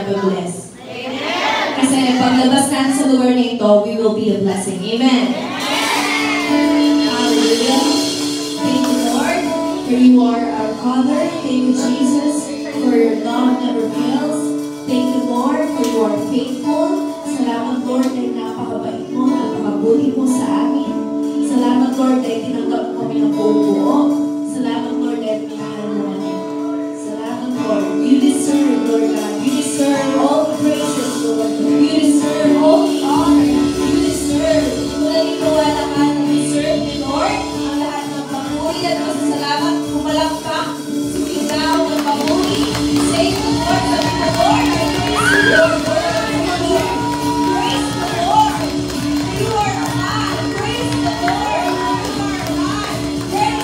mababless. Kasi paglabas natin sa lugar na ito, we will be a blessing. Amen. Hallelujah. Thank you, Lord, for you are our Father. Thank you, Jesus, for your love never fails. Thank you, Lord, for you are faithful. Salamat, Lord, dahil napakabait mo, napakabuti mo sa amin. Salamat, Lord, dahil tinanggap mo kami ng buo-buo. Salamat, Lord, dahil pinahal mo kami. Salamat, Lord. You deserve, Lord God. You deserve all the praises, Lord. You deserve all the honor. You deserve. Kung naniniwala ka na deserve ni Lord, ang lahat ng pamuri at masasalamat, pumalakpak, sumigaw ng pamuri. Say to the Lord, sabi the Lord, I praise your word. Praise the Lord. You are alive. Praise the Lord. You are alive.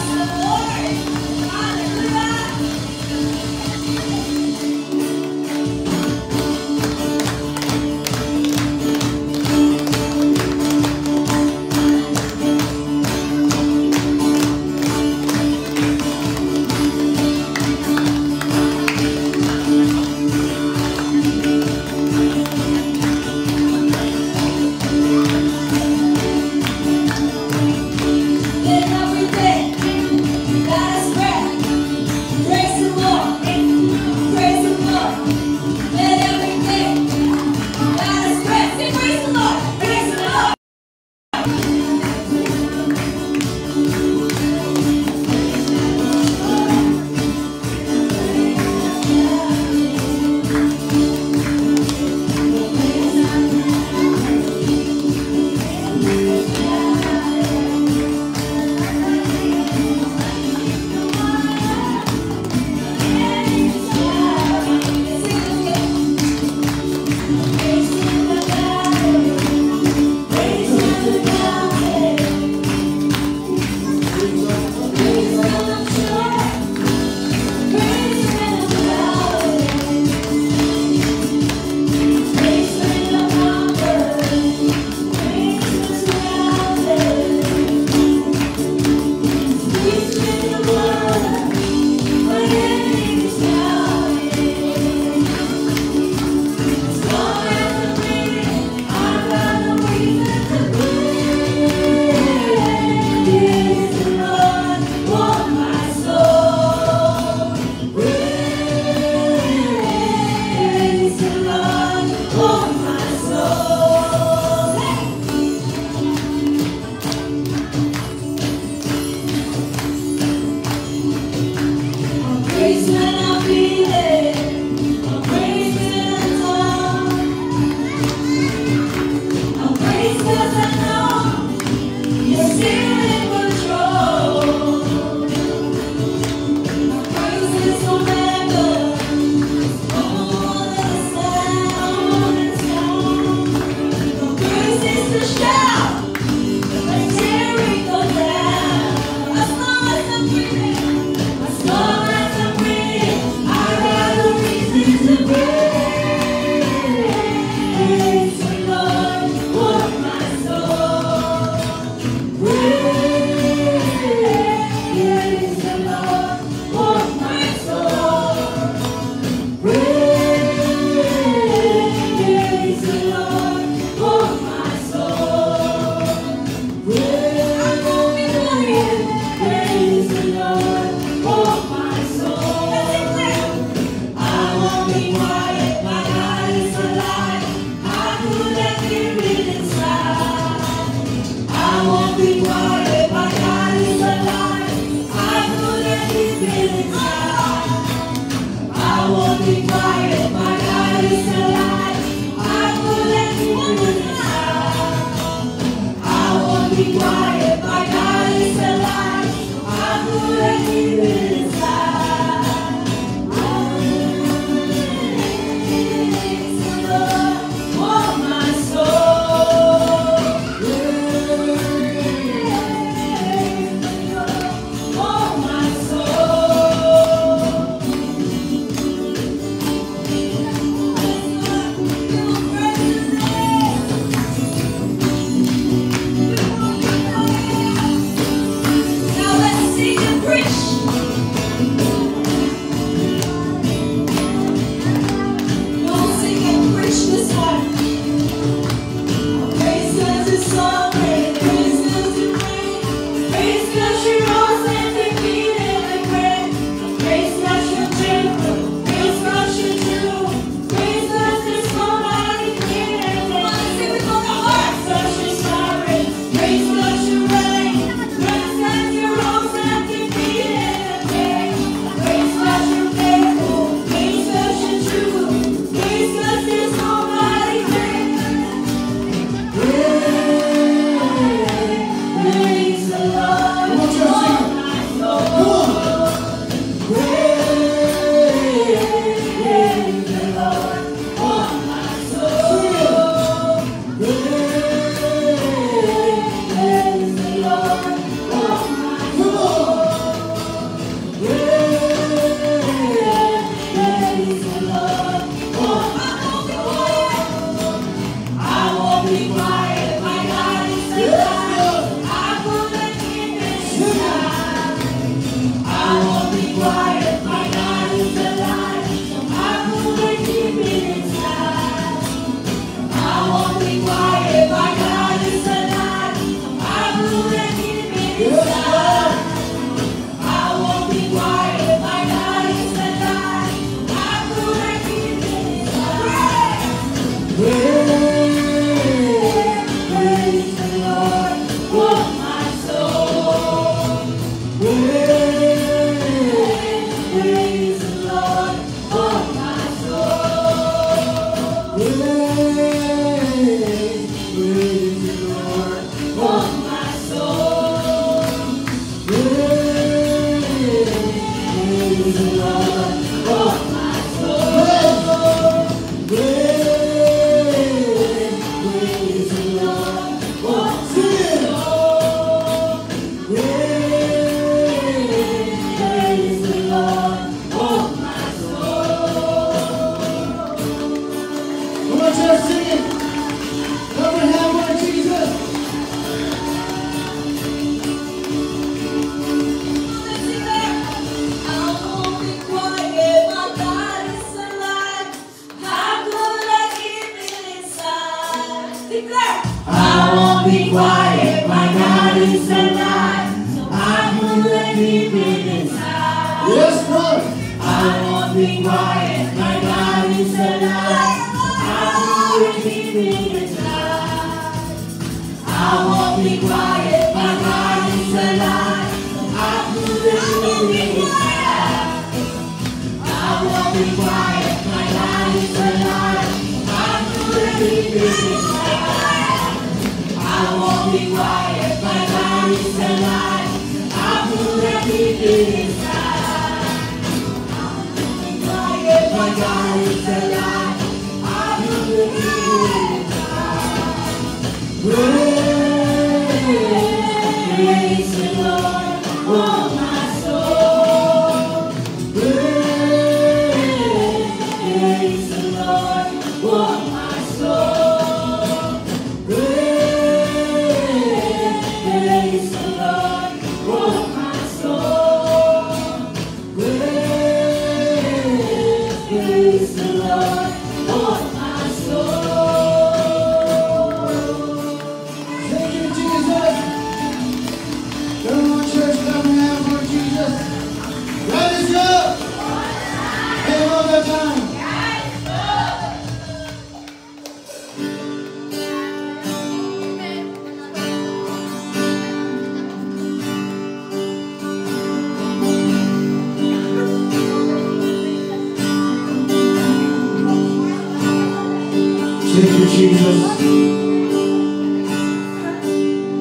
Thank you, Jesus.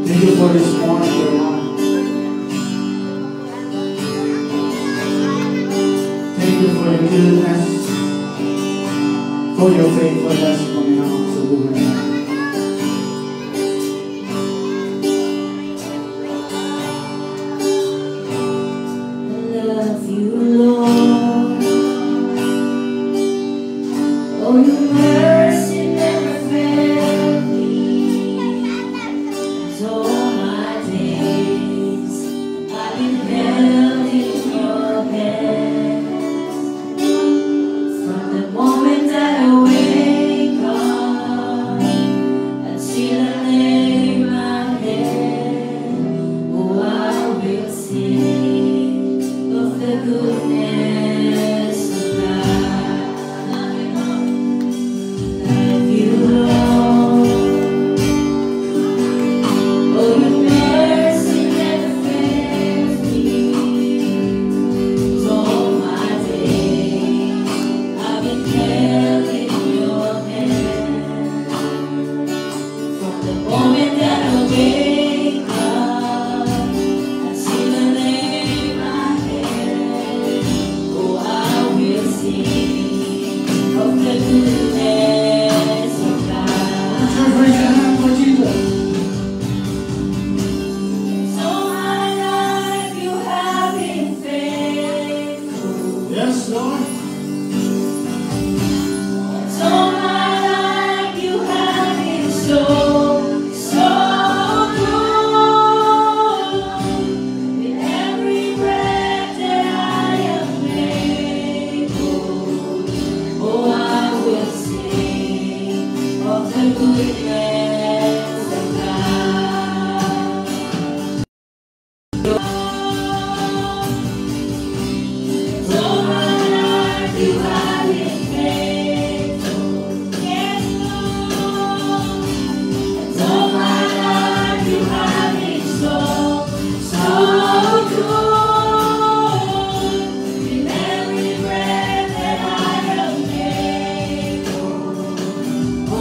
Thank you for this morning, Lord God. Thank you for your goodness, for your faithfulness, Panginoon, sa buhay namin. I love you, Lord. Oh, your mercy never failed me. So all my days I've been held in your hands. From the moment that I wake up until I lay my head, oh, I will sing of the goodness of God. Love you, Lord. Oh, your mercy never fails me. So all my days I've been held in your hand. From the moment that I wake up until I lay my head, oh, I will sing of the goodness of God. Church, raise your hand for Jesus. So my life you have been faithful. Yes, Lord. So my life you have been so, so good. With every breath that I am able, oh, I will sing of the goodness of God. So my life you have been faithful, yes, Lord. So my life you have been so, so good. With every breath that I am able, oh,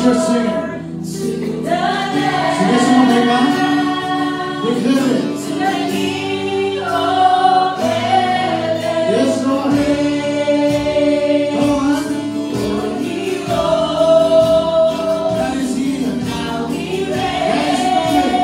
church singing. Sige, sumabay ka. Declare it. Yes, Lord. Come on. That is here. That is moving.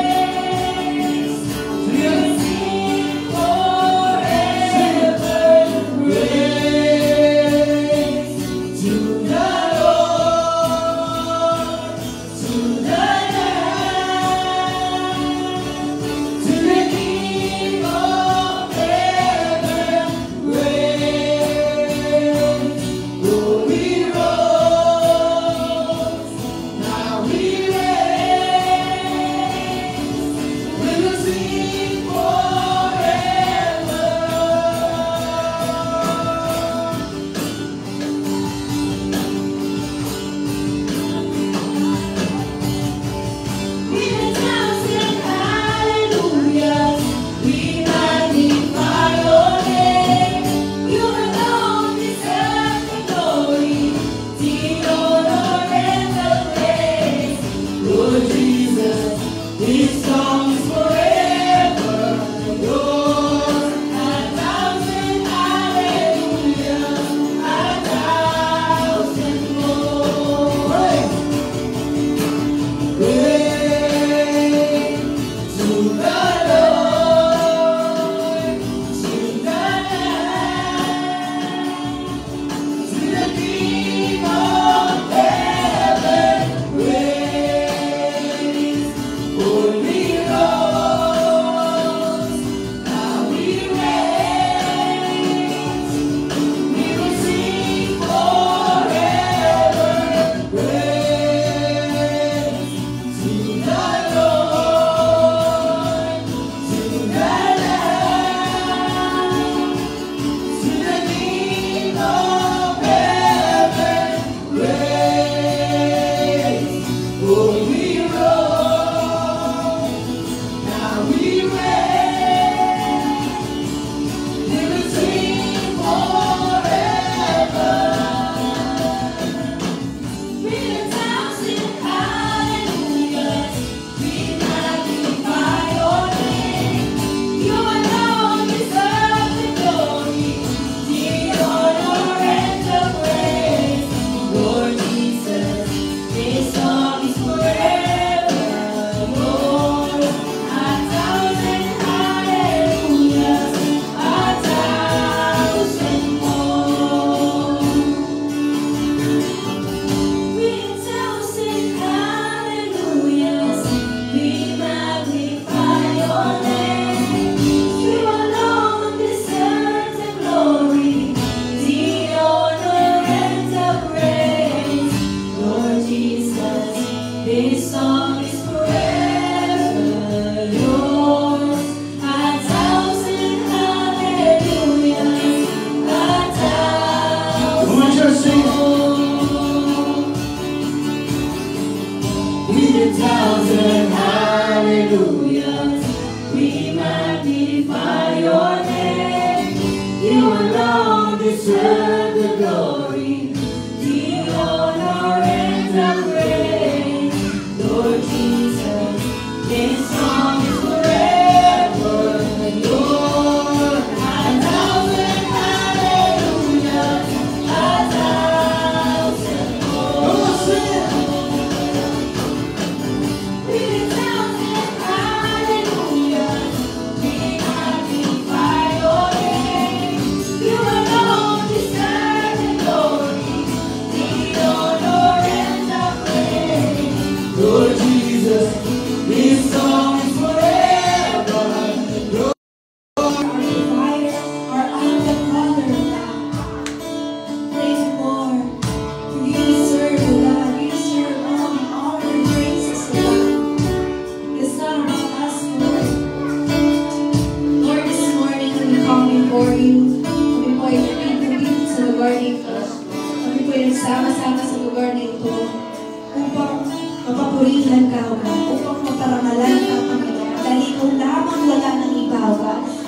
Sing it. Mapapurihan ka, upang maparangalan ka, Panginoon. Dahil ikaw lamang wala ng iba,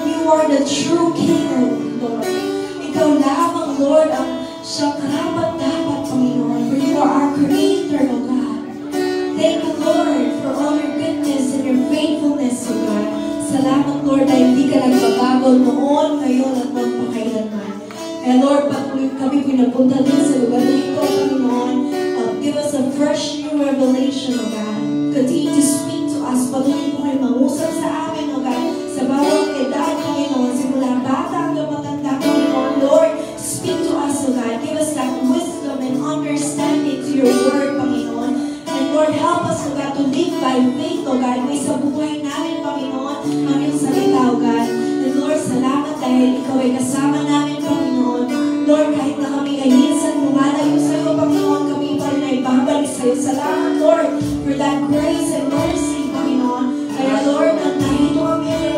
You are the true King, Lord. Ikaw lamang, Lord, ang siyang karapat-dapat, Panginoon. For You are our Creator, O God. Thank you, Lord, for all your goodness and your faithfulness, O God. Salamat, Lord, dahil hindi ka nagbabago noon, ngayon, at magpakailanman. Kaya, Lord, patuloy kami pinapunta din sa lugar na ito, Panginoon. Give us a fresh new revelation, O God. Continue to speak to us. Patuloy po kayo mangusap sa amin, O God. Sa bawat edad, Panginoon, simula bata hanggang matanda, Panginoon. Lord, speak to us, O God. Give us that wisdom and understanding to your word, Panginoon. And Lord, help us, O God, to live by faith, O God. May sa buhay namin, Panginoon, ang iyong salita, O God. And Lord, salamat dahil ikaw ay kasama namin, Panginoon. Lord, kahit na kami ay minsan lumalayo sa iyo, Panginoon, kami pa rin ay babalik sa iyo. Salamat, Lord, for that grace and mercy, Panginoon. Kaya, Lord, nandito kami ay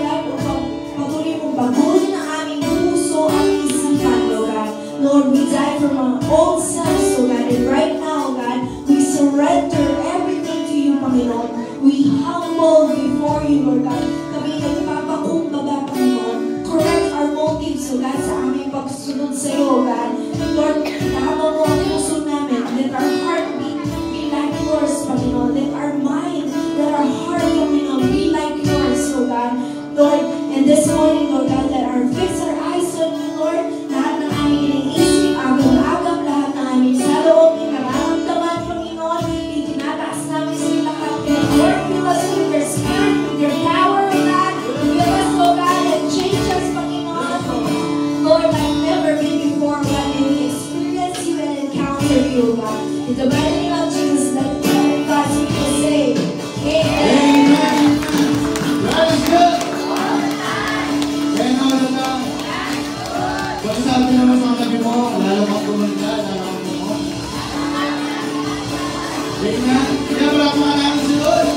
patuloy mong baguhin ang aming puso at isipan, O God. Lord, we die from our old selves, O God. And right now, O God, we surrender everything to you, Panginoon. We humble before you, Lord God. Kami nagpapakumbaga, Panginoon. Correct our motives, O God, sa aming pagsunod sa iyo, O God. Lord, tama mo ang puso namin. Let our heart be like yours, Panginoon. Let our mind, let our heart, Panginoon, be like yours, O God. Lord, and this morning, Lord God, let our fix our eyes on you, Lord. Lahat ng aming iniisip, agam-agam, lahat ng aming sa loob, nararamdaman, Panginoon, itinataas namin sa iyo lahat. Kaya, Lord, fill us with your spirit, with your power, O God. Fill us, O God, and change us, Panginoon. Lord, like never been before, God, may we experience you and encounter you, God. In the mighty name of Jesus, let God's people say, Amen. God is good. Kaya naman na. Pagsasabi naman sa tabi mo, lalo kang pumunta, lalo kang pumunta. Amen. Kaya wala ko natin si Lord.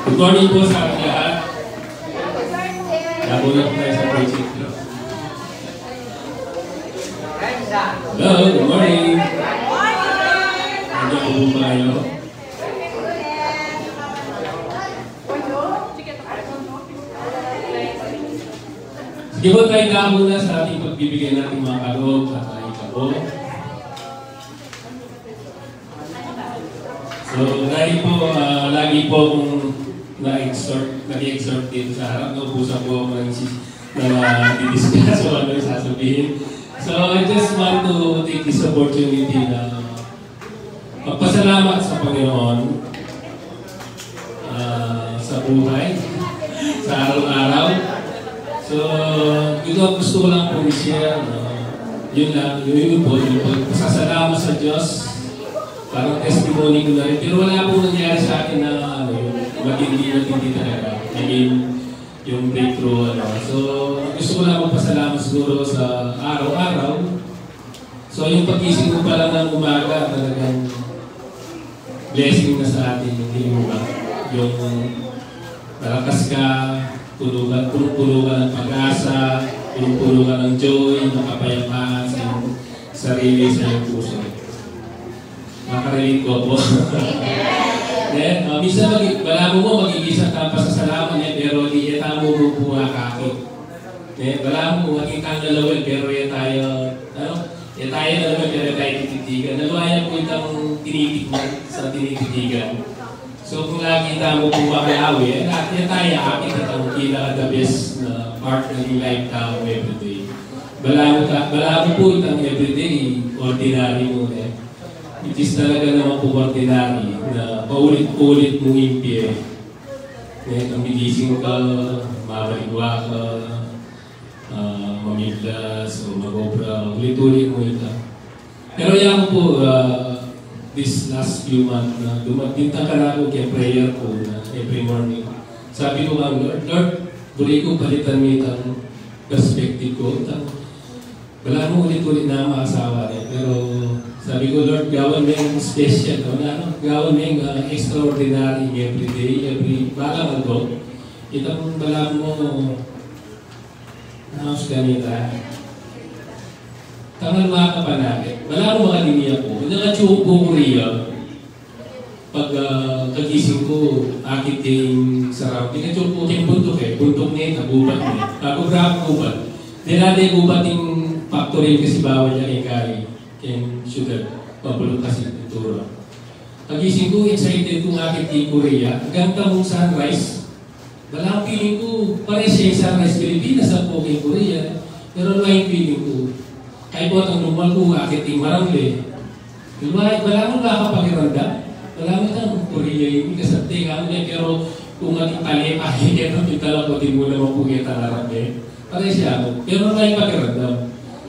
Good morning po sa ating lahat. Nabulat tayo sa project ko. Hello, good morning. Nandiyan po po kayo. Sige po tayo na muna sa ating pagbibigay natin mga kaloob at tayo kabo. So, dahil po, lagi po akong nag-exhort dito sa harap, naubusan po ako na didiscuss o ano yung sasabihin. So, I just want to take this opportunity na magpasalamat sa Panginoon sa buhay, sa araw-araw. So, gusto ko lang po i-share. Yun lang, yun po, pasasalamat sa Diyos. Parang testimony ko na rin. Pero wala po nangyari sa akin na matindi talaga. Yung breakthrough. So, gusto ko lang magpasalamat siguro sa araw-araw. So, yung pag-isip ko pala ng umaga, talagang blessing na sa atin. Yung malakas ka, puno-puno ka ng pag-asa, puno-puno ka ng joy, ng kapayapaan sa iyong sarili, sa iyong puso. Makarelate ko po. Then, minsan wala mo magigisa ka pa sa salamat niya, pero di yata mo bubuha kakit. Wala mo magiging lalawin, pero yan tayo, yan tayo lalawin, pero tayo tititigan. Nalawayan po itang tinitignan sa tinititigan. So kung nakita mo po makalawi, yan tayo akit at ang kila the best na part ng life tao everyday. Bala mo po itang everyday, ordinary mo It is talaga naman po ordinary na paulit-ulit mong impye. Magising ka, mabaligwa ka, mamiglas o mag-obra, ulit-ulit mo ito. Pero yan po, this last few months na dumatinta ka na ako kay prayer ko na every morning. Sabi ko nga, Lord, buli ko palitan mo itang perspective ko. Wala mo ulit-ulit na maasawa rin. Pero sabi ko, Lord, gawan mo yung special. Gawan mo yung extraordinary every day, every balang ago. Itang wala mo house ganita. Tangal mga kapanakit. Wala mo mga linya ko. Nakachupo ko riya. Pag kagising ko, akit yung sarap. Pinachupo ko yung buntok eh. Buntok niya, nagubat niya. Bago bravo gubat. Dinada yung gubat yung factory kasi bawal niya kay Kari. Kaya sugar. Papulong kasi ituro. Kagising ko, excited kong akit yung Korea. Hanggang tamong sunrise. Wala ang feeling ko, pare siya yung sunrise Pilipinas sa Poking Korea. Pero wala yung feeling ko. Kahit po itong normal ko, akit yung marangli. Wala mo nakakapakiramdam. Wala mo itong Korea yung kasabting. Pero kung ating tali, pakikita ng pitala ko, din mo naman pugit ang harap eh. Pare siya ako. Pero wala yung pakiramdam.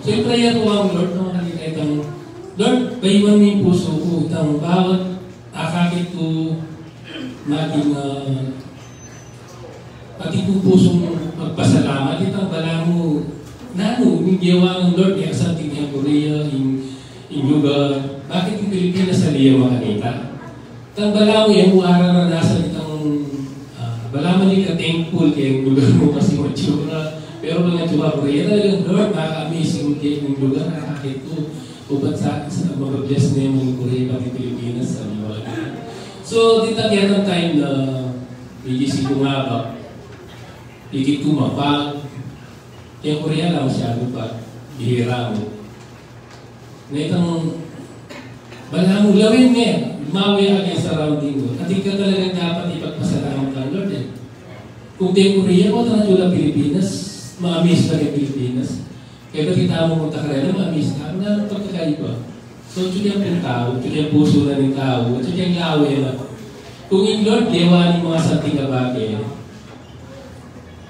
So yung prayer ko ang Lord, nakakita itong, Lord, paiwan mo yung puso ko. Itong bawat akakit ko natin pati kong pusong magpasalamat, itang bala mo, yung gawa ng Lord, yung asanting yung Korea, yung Yuga, bakit yung Pilipinas sa liya makanita? Itang bala mo, yung araranasan itang, bala mo yung thankful kaya yung lugar mo kasi matsura, pero mga tsura Korea, talagang Lord, nakaka-amazing kaya yung lugar, nakakit ko, upat sa mag-bless na yung Korea, pati Pilipinas sa liya makanita. So, dito yan ang time na, igisip ko nga ba, higit kumapag. Kaya Korea lang masyado pa. Bihira mo. Na itang bala mo, lawin mo yan. Lumawi ka yung surrounding mo. At ikaw talagang dapat ipagpasalamat ng Lord eh. Kung di Korea mo, tanatula Pilipinas, ma-amaze lang yung Pilipinas. Kaya ba't kita mo punta ka rin, ma-amaze ka. Ano na pagkakaiba? So, tsuli ang tao, tsuli ang puso na ng tao, tsuli ang lawi na. Kung yung Lord, dewa ng mga santing kabake,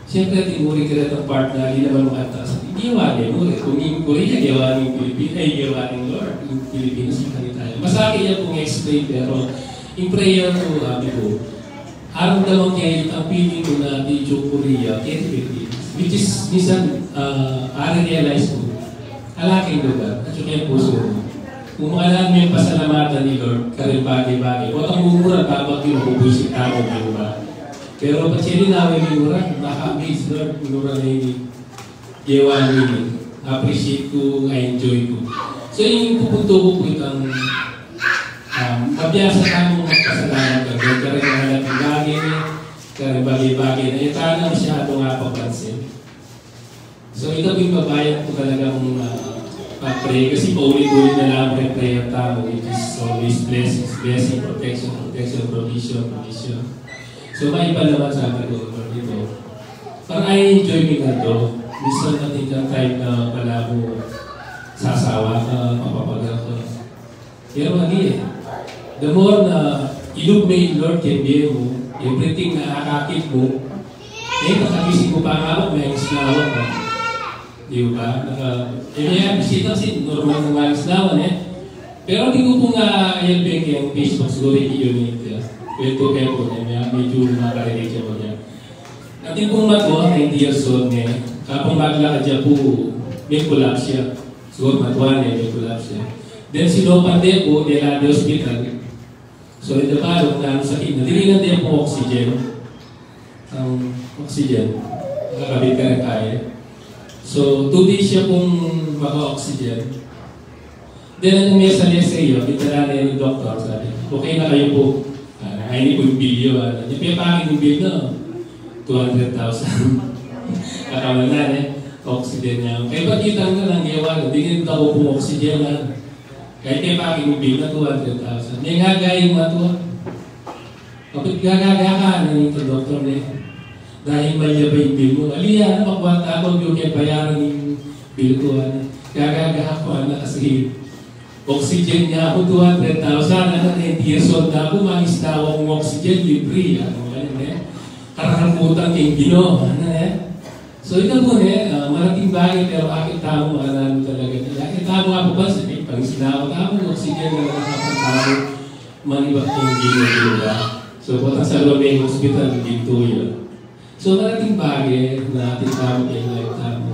siyempre, tinuri ka rin ang part na hindi naman makatas. Gawa niya mo. Kung yung Korea, gawa ng Pilipinas, ay gawa ng Lord. Yung Pilipinas, yung kanita. Masakit yan kung explain, pero yung prayer ko, sabi ko, araw naman kayo ang feeling ko na yung Korea, kaya yung Pilipinas. Which is, minsan, realize ko, alaking lugar, at yung puso mo. Kung maalam mo yung pasalamatan ni Lord, karin bagay-bagay, huwag ang mumura, babag yung bubusik tao, di ba? Pero pag siya linawin yung mura, naka-amaze Lord, mura na yung gawa nyo. Appreciate ko, I-enjoy ko. So yung pupunto ko po itang mabiyasa ka mong magpasalamat ka. Doon ka rin mahalagang bagay niya, karin bagay-bagay na ito na masyado nga papansin. So ito po yung babayan ko talagang pag-pray. Kasi paulit-ulit na lang yung prayer tao, which is always blessing, protection, provision. So, may iba naman sabi ko, Lord, dito. Parang I-enjoy me na ito. Minsan natin kang time na pala mo sasawa ka, mapapagal ka. Pero hindi eh. The more na ilog may Lord can be mo, everything na akakit mo, nakagising mo pa nga, may islawan ka. Di ba? Kaya bisita kasi normal na mga islawan eh. Pero di ko po nga i-albing yung Facebook, siguro i-unit ya. Pwede kayo po niya, medyo makarinig siya po niya. Natin pong matwa, 90 years old niya, kapag maglakad siya po, may collapse siya. Siguro matwa niya, may collapse siya. Then sinopande po, nila the hospital. So ito pa, nung sakit na, dinilan din po oxygen. Ang oxygen, nakakabit ka rin tayo. So 2 days siya pong maka-oxygen. Then anong may sa leseo, kitala na yung doktor, sabi, okay na kayo po. Hindi po yung bilyo. Yung pinapangin yung bill na 200,000. Kakaman na oxygen niya. Kaya pagkita ko lang gawa, hindi nito ako po oxygen lang. Kaya pinapangin yung bill na 200,000. May ngagay yung matuwa. Kapag gagaga ka, nanito doktor niya. Dahil may yaba yung bill mo. Aliya, makwanta ako yung kaya bayaran yung bill ko. Gagaga ako kasi oxygen niya ako 200,000, 90 years old na ako, mangistawa kong oxygen, libre. Karakamutan kayong Ginoo. So ito po malaking bagay pero akit tamo makanano talaga. Akit tamo nga po ba sa pang sinawa tamo, oxygen na nakapagtamo, manibak yung ginagawa. So po sa Lomeng Hospital, dito yun. So malaking bagay na ating tamo yung life tamo.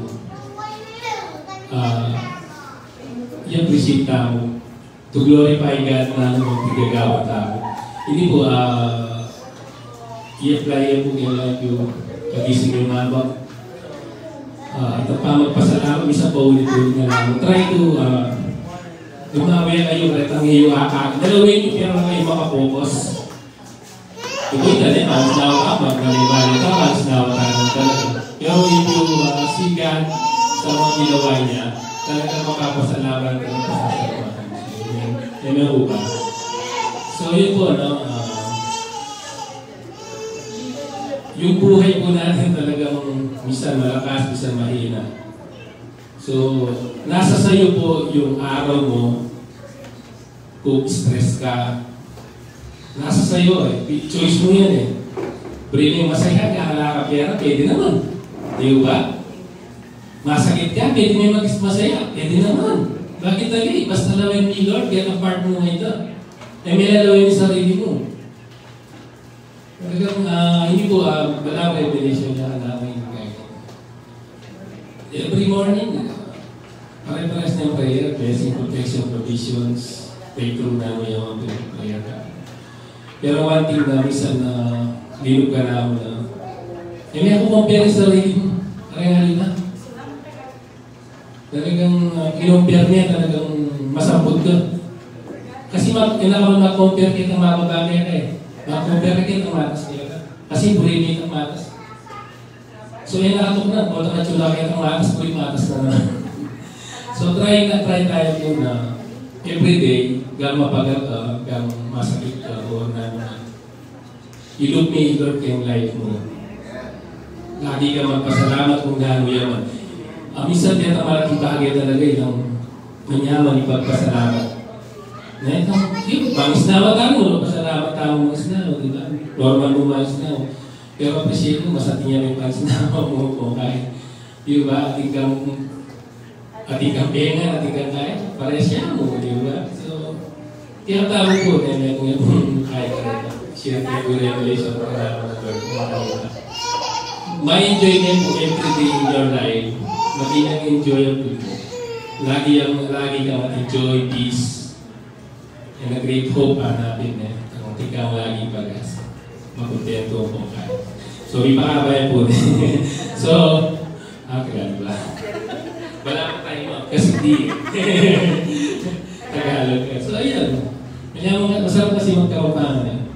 I-appreciate tamo. To glorify God na magpigagawa tamo. Hindi po, i-apply yan po yung life yung pagising yung mabak. At ang magpasalamat, isa pa ulit-ulit na lang. Try to, lumawi kayo, ang iyong akak. Dalawin yung pero kayo makapokus. Ito'y dali, alas na ako, magkali-bali ka, alas na ako talaga. Pero yung sigan sa mga ginawa niya, talaga makapasalamat ka ng pasasalamat. Yan ang upa. So yun po, yung buhay po natin talagang minsan malakas, minsan mahina. So, nasa sayo po yung araw mo kung stress ka. Nasa sayo choice mo yan Bring masaya ka, hala ka pera, pwede naman. Di ba? Masakit ka, pwede naman masaya, pwede naman. Bakit dali? Basta lawin ni Lord, get apart mo nga ito. May lalawin ni sarili mo. Talagang hindi po walang revelation na namin kayo. Every morning, pare-pares ng prayer, blessing, protection, provisions, breakthrough namin yung prayer ka. Pero one thing na minsan na linog ka na ako na, may ako compare sa sarili mo. Kaya na. Talagang kinumpare niya, talagang masambot ka. Kasi kailangan mag-compare kita mababagay ka compare kita matas nila. Kasi buri niya itang matas. So yan nakatok na. Kung nakachula kayo itang matas, buri matas na naman. So try tayo po na everyday, gano'ng mapagal ka, gano'ng masakit ka, o na i-look me Lord kayong life mo. Lagi ka magpasalamat kung gano'ng yaman. Minsan din ang malaking bagay talaga yung manyaman ipagpasalamat. Na itong, bangis na mo, pasalamat tao mga isnaw, di ba? Normal mo mga isnaw. Pero appreciate mo, masati niya yung bangis na mo kung kahit, di ba, ating kang penga, ating kang kaya, pares siya mo, di ba? So, kaya tao po, kaya kung yung kaya ka rin, share kayo yung revelation para na Lord. May enjoyment po every day in your life, maging enjoyable po. Lagi kang enjoy, peace, and a great hope hanapin kung ikaw lagi pag-asa. Makontento po kayo. So, ipakabaya po. So, kaya ba? Wala pa tayo kasi di. Tagalog ka. So, ayan. Masarap kasi magkawapangan.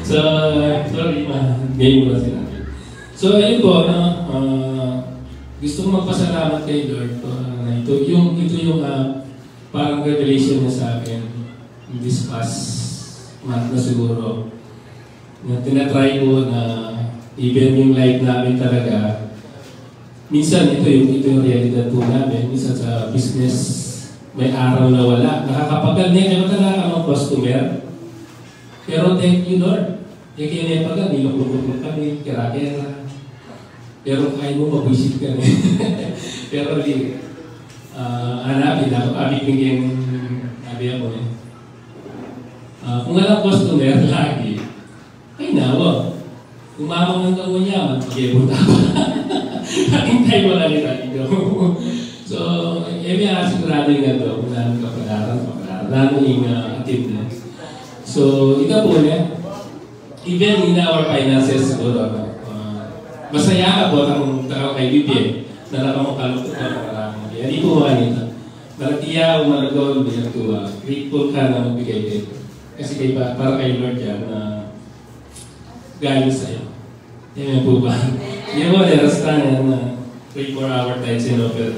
So, sorry, game mo na sinabi. So, ayun po, gusto ko magpasalamat kay Lord. Ito yung parang revelation niya sa akin this past month na siguro. Na tinatry ko na even yung life namin talaga. Minsan ito yung realidad po namin. Minsan sa business may araw na wala. Nakakapagal niya kaya wala ka mga customer. Pero thank you Lord. Yung kaya pagal, nilokok kami, kera-kera. Pero kaya mo mag-visit ka rin. Pero hanapin ako, abigin abi ako kung walang customer lagi, ay nawa. Kung mamang ng gawin niya, mag-ibot ako. Hintay mo lang ito. So, may sigurado yung ito, kung namin kapalaran, namin yung atip na. So, ito po even in our finances, siguro, masaya ka po kung takaw kay Bibye, na nakamukalukot ka ng marami. Hindi po manita. Malatiya o malagaw niya ito, grateful ka na magbigay dito. Kasi para kay Lord yan na galing sa'yo. Yan po ba? Yan mo, nerasta yan na 3-4 hour times in offer.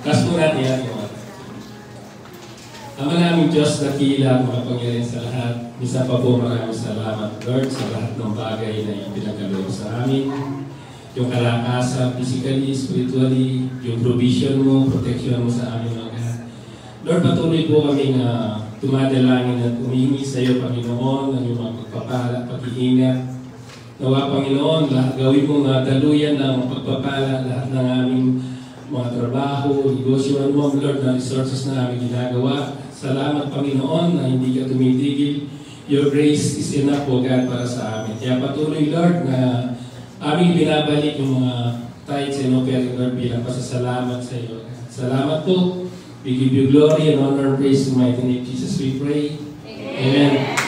Kas po natin yan. Ama namin Diyos na kila, makapangyarihan sa lahat. Isa pa po maraming salamat, Lord, sa lahat ng bagay na ipinagkaloob sa amin. Yung kalakasan, physically, spiritually, yung provision mo, protection mo sa amin mga lahat. Lord, patuloy po kami na tumadalangin at humingi sa iyo, Panginoon, ng iyong mga pagpapala, pag-iingat. Nawa, Panginoon, gawin mo na daluyan ng pagpapala lahat ng aming mga trabaho, negosyo, ano ang Lord na resources na aming ginagawa. Salamat, Panginoon, na hindi ka tumitigil. Your grace is enough, O God, para sa amin. Kaya patuloy, Lord, na aming binabalik yung mga tithes and offering, Lord, bilang pasasalamat sa iyo. Salamat po. We give you glory and honor and praise in the mighty name of Jesus, we pray. Amen.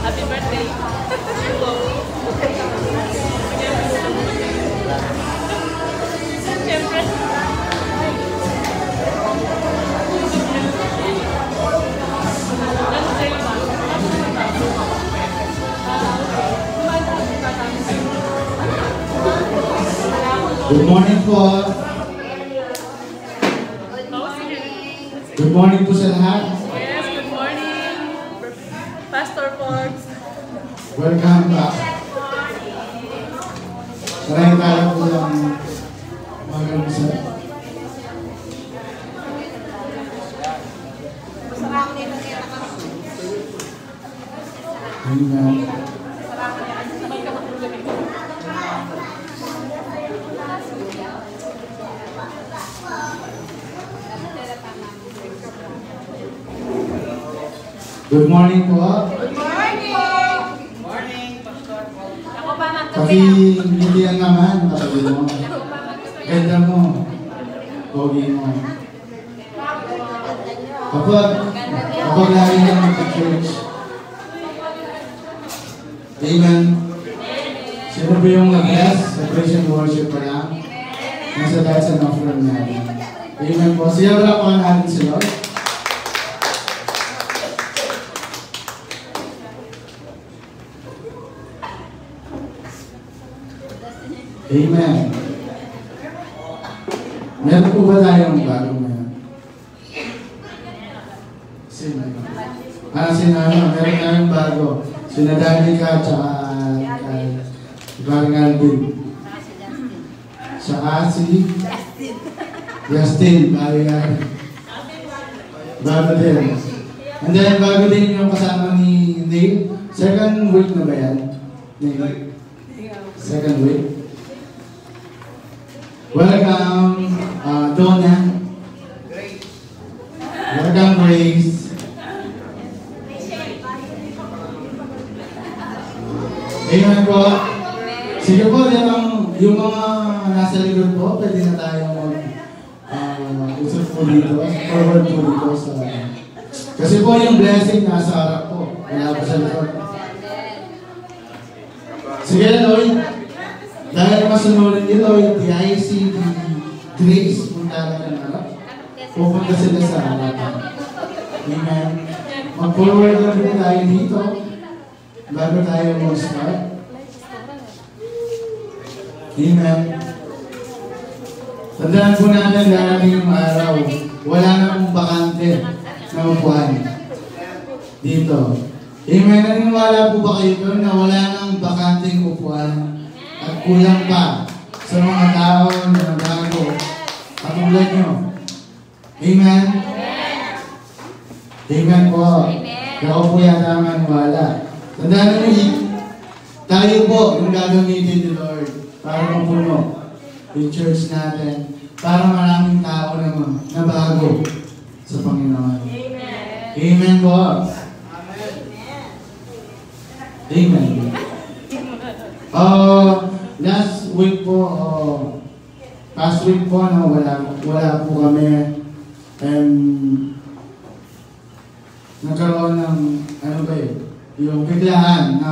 Happy birthday. Siyempre. Good morning po. Good morning po sa lahat. Yes, good morning. Pastor Forbes. Welcome back. Maraming tayo po ang mag-almusal. Amen. Good morning po. Good morning. Morning, Pastor Forbes. Ako pa Paki-milihan naman, sabi mo. Ganda mo. Pogi mo. Kapag lagi ka mag-church. Amen. Sino ba yung nag-bless sa praise and worship pa lang? Nasa tithes and offering natin. Amen po. Siya wala pa natin si Lord. Amen. Meron po ba tayong bago ngayon? Sino? Meron tayong bago. Sinadali ka, tsaka Barang Alvin. Tsaka si Justin, Barang Alvin. Bago din. And then, bago din yung kasama ni Neil. Second week na ba yan? Neil? Second week? Welcome, Donna. Welcome, Grace. Amen po. Sige po, yung mga nasa likod po, pwede na tayo usap po dito, forward po dito sa... Kasi po yung blessing nasa harap po, wala po sa likod. Sige, Lloyd. Dahil masunurin ni Lloyd, the IC, the Grace, punta na ng harap. Pupunta sila sa harapan. Amen. Mag-forward lang din tayo dito bago tayo mag-start. Amen. Tandaan po natin darating yung araw, wala na pong bakante na upuan dito. Amen. Naniniwala po ba kayo doon na wala nang bakanteng upuan at kulang pa sa mga tao na bago katulad nyo? Amen? Amen po. Ako po yata ang maniwala. Tandaan nyo, tayo po yung gagamitin ni Lord para mapuno yung church natin, para maraming tao naman na bago sa Panginoon. Amen. Amen po. Amen. Last week po, past week po, no, wala po kami. Nagkaroon ng, ano ba yung biglaan na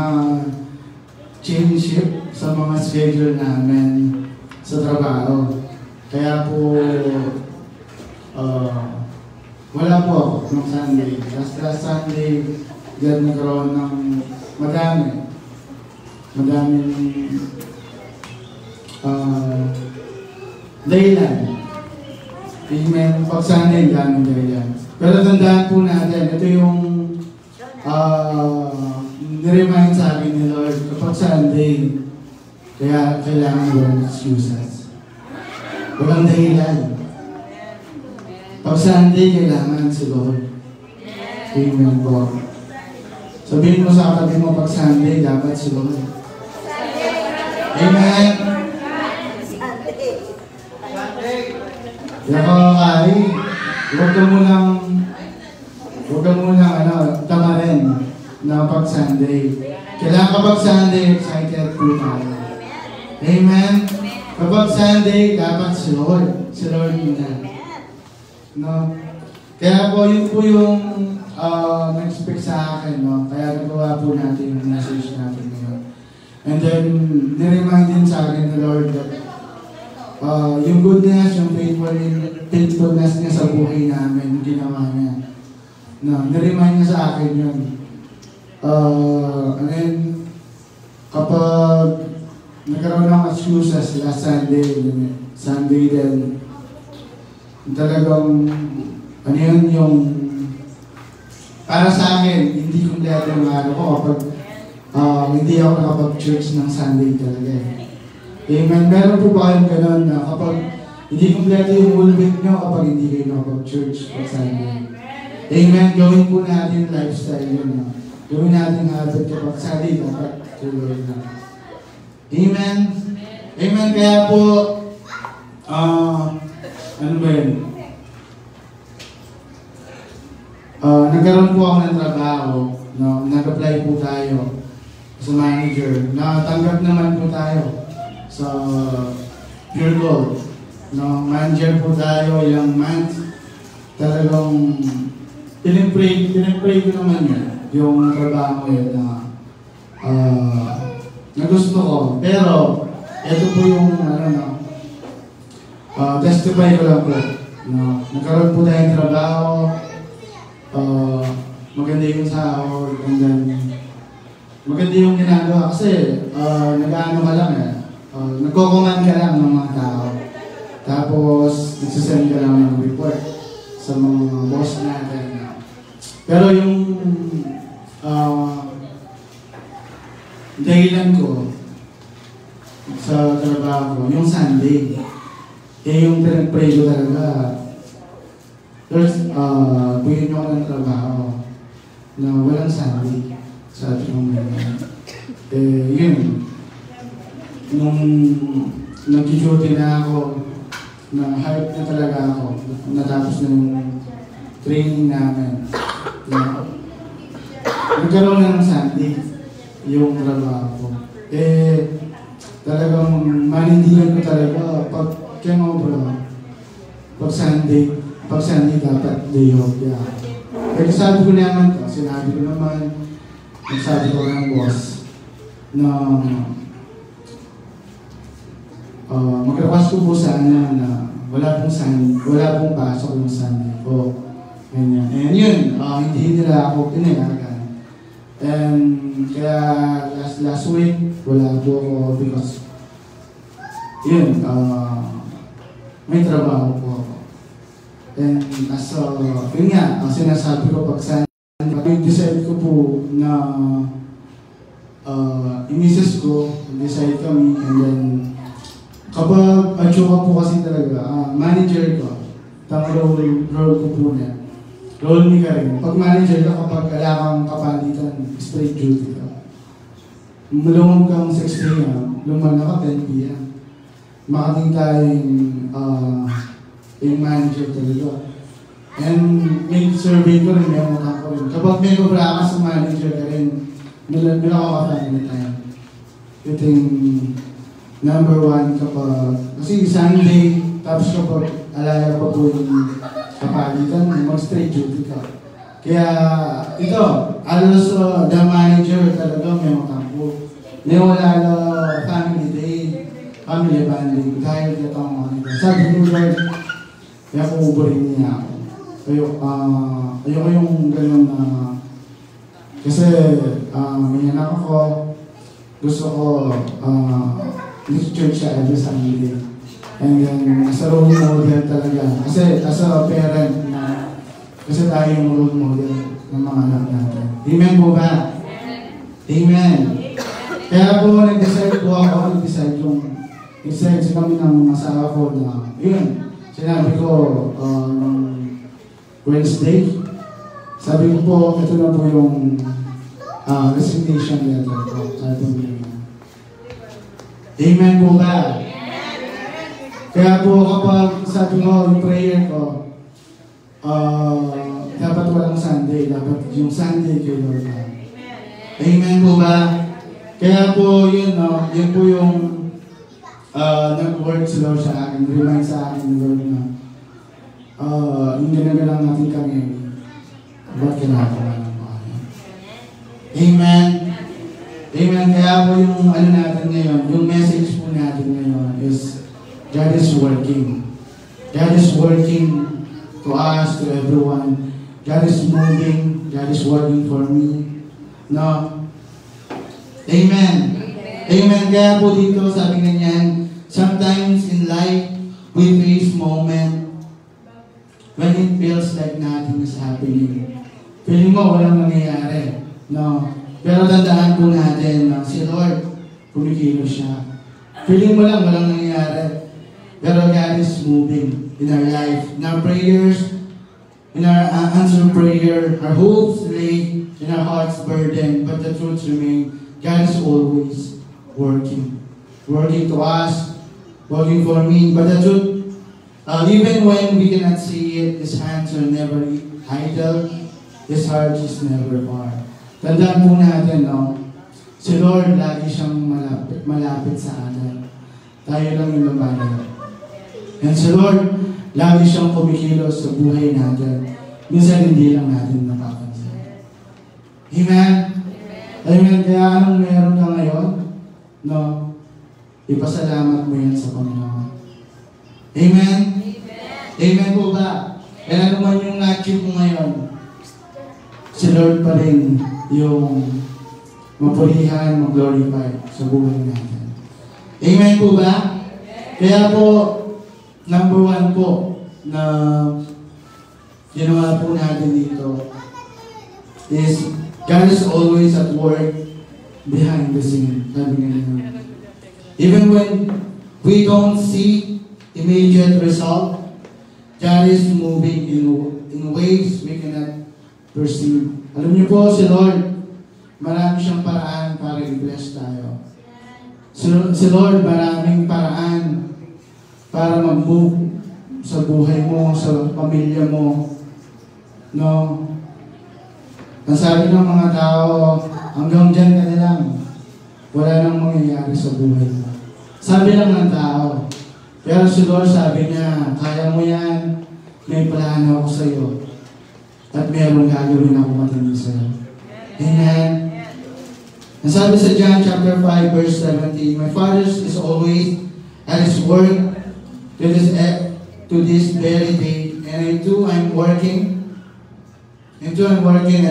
change shift sa mga schedule namin sa trabaho. Kaya po, Wala po ako nung Sunday. Last Sunday, dahil nagkaroon ng madaming dahilan. Amen. Pag Sunday, daming dahilan. Pero tandaan po natin, ito yung niremind sa akin ni Lord, kapag Sunday, kaya kailangan walang excuses. Walang dahilan. Pag Sunday, kailangan si Lord. Amen po. Sabihin mo sa katabi mo, pag Sunday, dapat si Lord. Amen. Kaya kakakari, huwag ka munang tamarin na pag Sunday. Kailangan kapag Sunday, excited po tayo. Amen. Kapag Sunday, dapat si Lord. Si Lord muna. No? Kaya po, yun po yung nag-speak sa akin. No? Kaya nagawa po natin yung message natin ngayon. And then, niremind din sa akin ni Lord that yung goodness, yung faithfulness niya sa buhay namin, ginawa niya. No, niremind niya sa akin yun. And then, kapag nagkaroon ng excuses last Sunday din, talagang, ano yun, yung, para sa akin, hindi kompleto yung araw ko kapag hindi ako nakapag-church ng Sunday talaga eh. Amen. Meron po ba kayong gano'n na kapag hindi kompleto yung whole week nyo kapag hindi kayo nakapag-church pag Sunday? Amen. Gawin po natin lifestyle yun. No? Gawin natin habit kapag Sunday dapat tuloy na. Amen. Amen. Kaya po, ano ba yun? Nagkaroon po ako ng trabaho. No? Nag-apply po tayo sa manager. Natanggap naman po tayo sa Pure Gold. No? Manager po tayo ilang months. Talagang pinipray ko naman yun. Yung trabaho yun na gusto ko. Pero, ito po yung testify ko lang po. No? Nagkaroon po tayong trabaho. Maganda yung sahod. And then, maganda yung ginagawa kasi nag-ano ka lang eh. Nagko-command ka lang ng mga tao. Tapos, nagsasend ka lang ng report sa mga boss natin. Pero yung dahilan ko sa trabaho ko, yung Sunday, yung pinag-pray ko talaga, Lord, buhin nyo ako ng trabaho na walang Sunday. Sabi ko ngayon. Yun. Nung nag-duty na ako, na hype na talaga ako, natapos na yung training namin. Nagkaroon na ng Sunday yung trabaho ko. Talagang manindigan ko talaga pag pag Sunday dapat day off. Pero sabi ko naman to, sinabi ko naman, nagsabi ko ng boss na mag-request ko po sana na wala pong pasok yung Sunday ko. Ganyan. And yun, hindi nila ako pinayagan. And kaya last week, wala po ako because yun, may trabaho po ako. And yun nga, ang sinasabi ko pag Sunday, decide ko po na imisis ko, decide kami, and then kapag atsuka po kasi talaga, manager ko, role ko po niya. Role ni ka rin. Pag manager ka, kapag wala kang kapalitan, straight duty ka. Lumang kang 6 p.m., lumang ka 10 p.m. Makating tayong yung manager talaga. And may survey ko rin, may mukha ko rin. Kapag may kubra ka sa manager ka rin, meron ako ka-family time. Ito yung number 1 kapag, kasi Sunday, tapos kapag alaya pa po yung kapalitan, mag-straight duty ka. Kaya ito, alos the manager talaga may makampo. May wala family day, family bonding, dahil ito ang mga ito. Sabi ko, Lord, kaya kukuburin niya ako. ayoko yung gano'n na kasi may anak ako, gusto ko nag-church siya every Sunday. And then, nasa role model talaga. Kasi as a parent na, kasi tayo yung role model ng mga anak natin. Amen po ba? Amen. Kaya po nag-decide kami ng asawa ko na, yun, sinabi ko Wednesday, sabi ko po, ito na po yung resignation letter ko. Sabi ko Amen po ba? Kaya po kapag sabi mo yung prayer ko, dapat walang Sunday, dapat yung Sunday kay Lord. Amen po ba? Kaya po yun, yun po yung nag-work si Lord sa akin, remind sa akin Lord na yung ginagalang natin kami, ba't kinakawa ng mga Amen? Amen. Kaya po yung ano natin ngayon, yung message po natin ngayon is God is working. God is working to us, to everyone. God is moving. God is working for me. No? Amen. Amen. Kaya po dito, sabi nga niyan, sometimes in life, we face moment when it feels like nothing is happening. Feeling mo walang nangyayari. No? Pero tandaan po natin na si Lord, kumikilos siya. Feeling mo lang walang nangyayari. Pero God is moving in our life, in our prayers, in our answered prayer, our hopes lay in our hearts burden, but the truth remain. God is always working. Working to us, working for me. But the truth, even when we cannot see it, His hands are never idle, His heart is never far. Tandaan po natin, no? Si Lord lagi siyang malapit sa atin. Tayo lang yung lumayo. And si Lord, lagi siyang kumikilos sa buhay natin. Minsan hindi lang natin napapansin. Amen? Amen. Kaya anong meron ka ngayon? No? Ipasalamat mo yan sa Panginoon. Amen? Amen po ba? And ano man yung na-achieve mo ngayon, si Lord pa rin yung mapurihan, mag-glorify sa buhay natin. Amen po ba? Kaya po, number 1 po na ginawa po natin dito is God is always at work behind the scene. Sabi nga nila. Even when we don't see immediate result, God is moving in ways we cannot perceive. Alam niyo po, si Lord, marami siyang paraan para i-bless tayo. Si Lord, maraming paraan para mag-move sa buhay mo, sa pamilya mo. No? Ang sabi ng mga tao, hanggang dyan ka na lang. Wala nang mangyayari sa buhay mo. Sabi lang ng tao. Pero si Lord sabi niya, kaya mo yan, may plano ako sa iyo. At meron gagawin ako matindi sa iyo. Amen? Ang sabi sa John chapter 5 verse 17, my Father is always at His work to this very day, and I'm working, and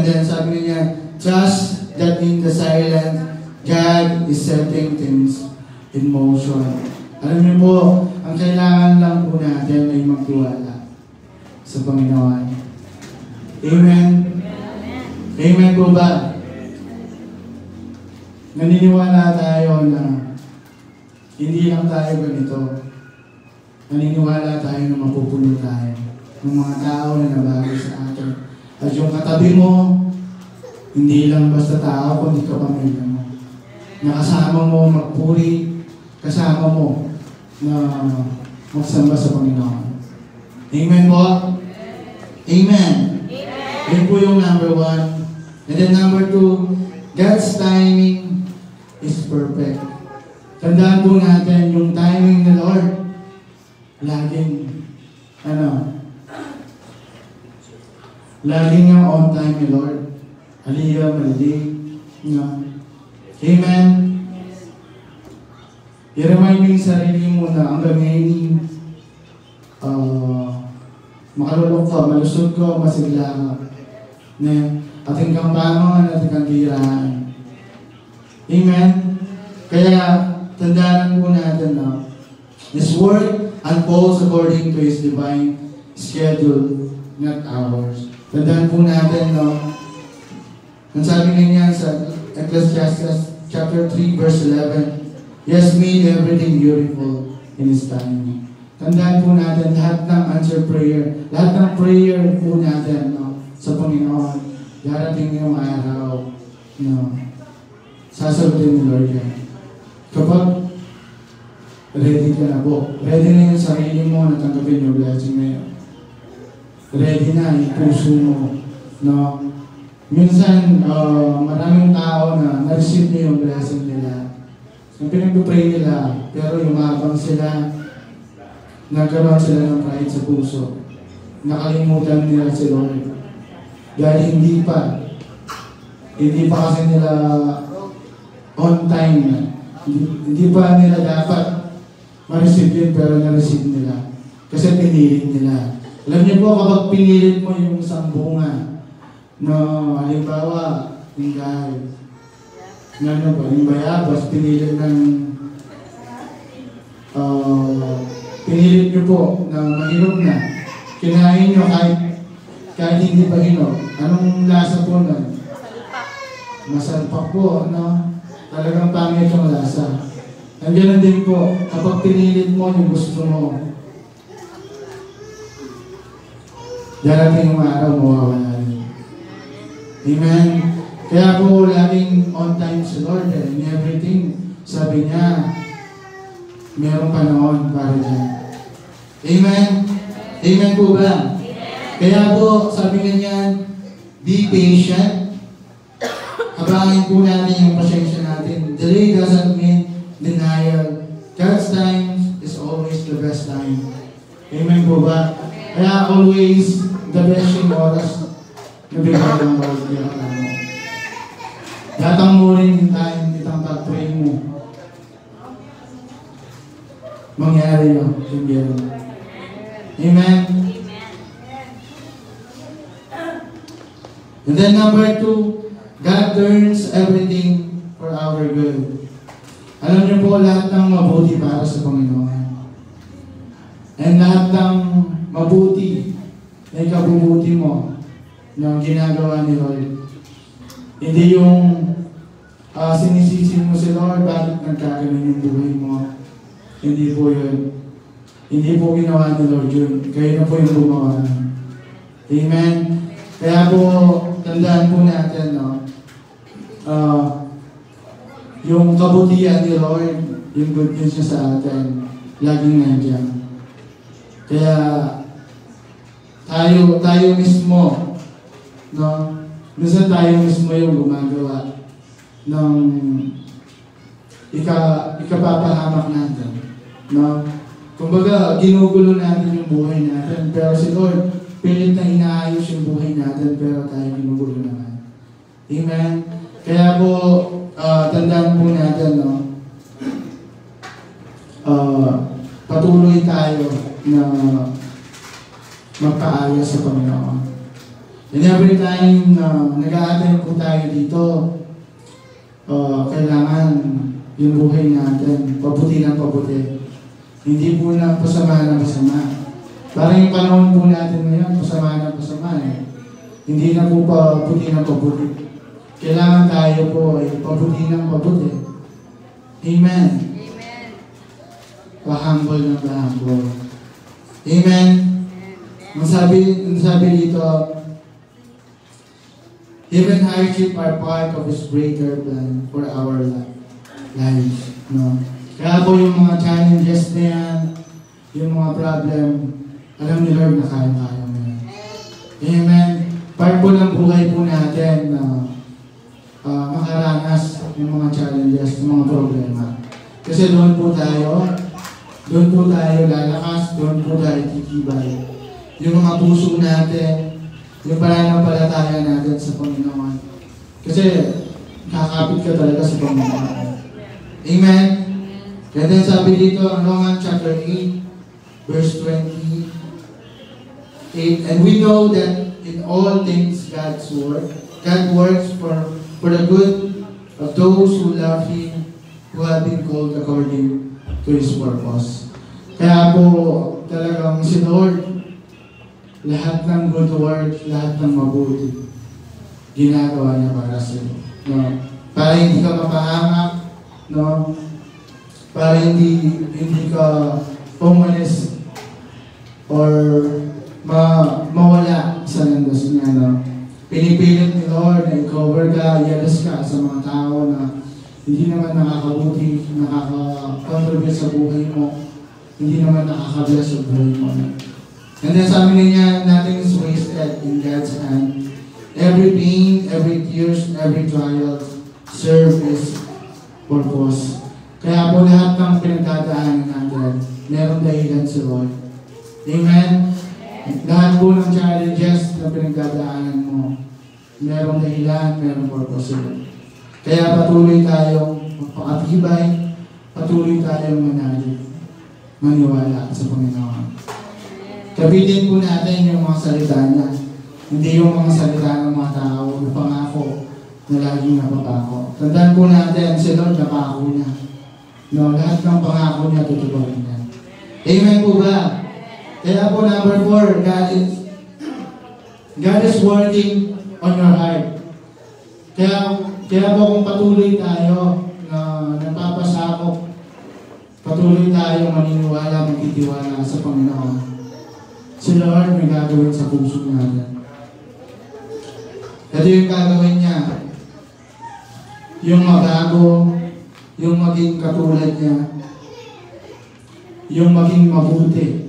then sabi niya, trust that in the silence, God is setting things in motion. Alam niyo po, ang kailangan lang po natin ay magtiwala sa Panginoon. Amen? Amen po ba? Naniniwala tayo na hindi lang tayo ganito. Naniniwala tayo na mapupuno tayo ng mga tao na nabago sa atin. At yung katabi mo, hindi lang basta tao, kundi kapamilya mo. Nakasama mo magpuri, kasama mo na magsamba sa Panginoon. Amen po? Amen. Yun po yung number 1. And then number 2, God's timing is perfect. Tandaan po natin yung timing ni Lord. Laging ang on time ni Lord. Aliyah, malili. Amen. I-remind mo yung sarili mo na hanggang ngayon, makalulok ka, malusog ka, masigla ka. Ating kang pangon, ating kang tiraan. Amen? Kaya, tandaan po natin na His word unfolds according to His divine schedule, not ours. Tandaan po natin, no? Ang sabi niya sa Ecclesiastes chapter 3, verse 11, He has made everything beautiful in His time. Tandaan po natin, lahat ng answer prayer, lahat ng prayer po natin, no, sa Panginoon, darating yung araw, no, sasagutin ni Lord yan. Kapag ready ka na po, ready na yung sarili mo na tanggapin yung blessing na yun. Ready na yung puso mo, no. Minsan, maraming tao na na-receive niyo yung blessing nila. Yung pinag-pray nila, pero yumabang sila, nagkaroon sila ng pride sa puso. Nakalimutan nila si Lord. Dahil hindi pa kasi nila on time na. Hindi pa nila dapat ma-receive yun, pero na-receive nila. Kasi pinilit nila. Alam niyo po, kapag pinilit mo yung isang bunga, no, halimbawa, yung guys, yung bayabas, pinilit nyo po na mahinog na. Kinain nyo kahit hindi pa hinog. Anong lasa po nun? Masalpak po, no? Talagang pangit yung lasa. Ang ganoon din po, kapag pinilit mo yung gusto mo, darating yung araw, mawawala rin. Amen? Kaya po, laging on time si Lord in everything. Sabi niya, mayroong panahon para dyan. Amen? Amen po ba? Kaya po, sabi nga niyan, be patient. Habangin po natin yung pasensya natin. Delay doesn't mean denial. God's time is always the best time. Amen po ba? Kaya always, the best yung oras na bigay ng Lord yung ano. Datang mo rin yung time, itang pag-pray mo. Mangyari yun, yung gano'n. Amen? And then number 2, God turns everything for our good. Alam niyo po, lahat ng mabuti para sa Panginoon. And lahat ng mabuti na ikabubuti mo na ginagawa ni Lord. Hindi yung sinisisi mo si Lord, bakit nagkaganon yung buhay mo. Hindi po yun. Hindi po ginawa ni Lord yun. Kayo na po yung gumawa. Amen? Kaya po, tandaan po natin, no? Yung kabutihan ni Lord, yung good news niya sa atin, laging nandiyan. Kaya, tayo mismo, no? Minsan tayo mismo yung gumagawa ng ikapapahamak natin, no? Kumbaga, ginugulo natin yung buhay natin, pero si Lord, pilit na inaayos yung buhay natin, pero tayo ginugulo naman. Amen? Kaya po, tandaan po natin, no? Patuloy tayo na magpaayos sa Panginoon. And every time na nag-a-attend po tayo dito, kailangan yung buhay natin, pabuti ng pabuti. Hindi po na pasama ng pasama. Parang yung panahon po natin ngayon, pasama ng pasama eh. Hindi na po pabuti ng pabuti. Kailangan tayo po ay pabuti ng pabuti. Amen. Amen. Pa-humble ng pa-humble. Amen. Ang sabi dito, even hardship are part of His greater plan for our lives. No? Kaya po yung mga challenges na yan, yung mga problem, alam ni Lord na kaya-kaya mo yan. Amen. Part po ng buhay po natin na makaranas yung mga challenges, yung mga problema. Kasi doon po tayo lalakas, doon po tayo titibay. Yung mga puso natin, yung pananampalataya natin sa Panginoon. Kasi kakapit ka talaga sa Panginoon. Amen? Kaya din sabi dito, Romans chapter 8, verse 20, 8, and we know that in all things God works for the good of those who love Him, who have been called according to His purpose. Kaya po talagang si Lord, lahat ng good work, lahat ng mabuti, ginagawa niya para sa iyo. No? Para hindi ka mapahamak, no? Para hindi ka umalis or mawala sa landas niya. No? Pinipilit ni Lord na i-cover ka, i-alas ka sa mga tao na hindi naman nakakabuti, nakaka-contribute sa buhay mo, hindi naman nakaka-bless sa buhay mo. And then sabi niya, nothing is wasted in God's hand. Every pain, every tears, every trial serve His purpose. Kaya po lahat ng pinagdadaanan natin, merong dahilan si Lord. Amen? Lahat po ng challenges na pinagdadaanan mo, merong dahilan, merong purpose. Kaya patuloy tayong magpakatibay, patuloy tayong maniwala sa Panginoon. Kabitin po natin yung mga salita niya. Hindi yung mga salita ng mga tao na pangako na laging napapako. Tandaan po natin, si Lord napako niya. No, lahat ng pangako niya tutuparin niya. Amen po ba? Kaya po number 4, God is working on your heart. Kaya po kung patuloy tayo na napapasakop, patuloy tayo maniniwala, magtitiwala sa Panginoon, si Lord may gagawin sa puso natin. Ito yung gagawin niya. Yung mabago, yung maging katulad niya, yung maging mabuti,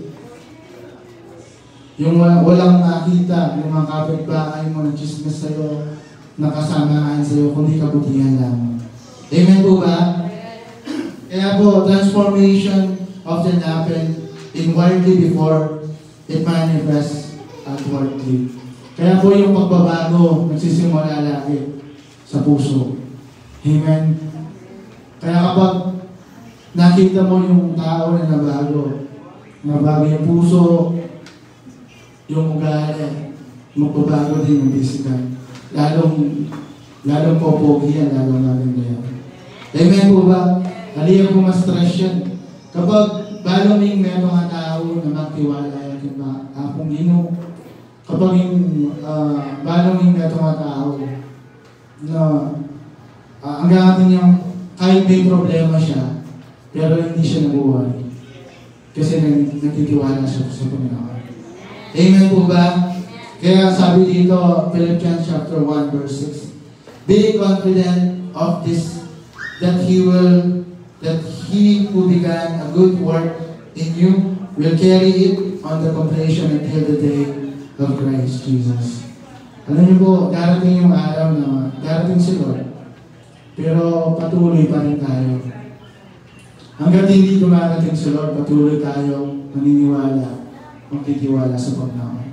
yung walang nakita, yung mga kapitbahay mo na chismis sa'yo, nakasamaan sa'yo, kundi kabutihan lamang. Amen po ba? Kaya po, transformation often happen inwardly before it manifests outwardly. Kaya po yung pagbabago, nagsisimula lagi sa puso. Amen? Kaya kapag nakita mo yung tao na nabago yung puso, yung ugali, magbabago din yung physical. Lalong popogi yan, lalong maganda yan. Amen po ba? Halika po ma-stress yan. Kapag balong may mga tao na magtiwala yan, akong ino, kapag balong may mga tao na ang gagawin niyang kahit may problema siya, pero hindi siya nabuhay. Kasi nagtitiwala siya sa Panginoon. Amen po ba? Kaya sabi dito, Philippians chapter 1 verse 6, be confident of this, that He who began a good work in you will carry it on the completion until the day of Christ Jesus. Alam niyo po, darating yung araw na darating si Lord, pero patuloy pa rin tayo. Hanggat hindi dumarating si Lord, patuloy tayo maniniwala, magtitiwala sa Panginoon.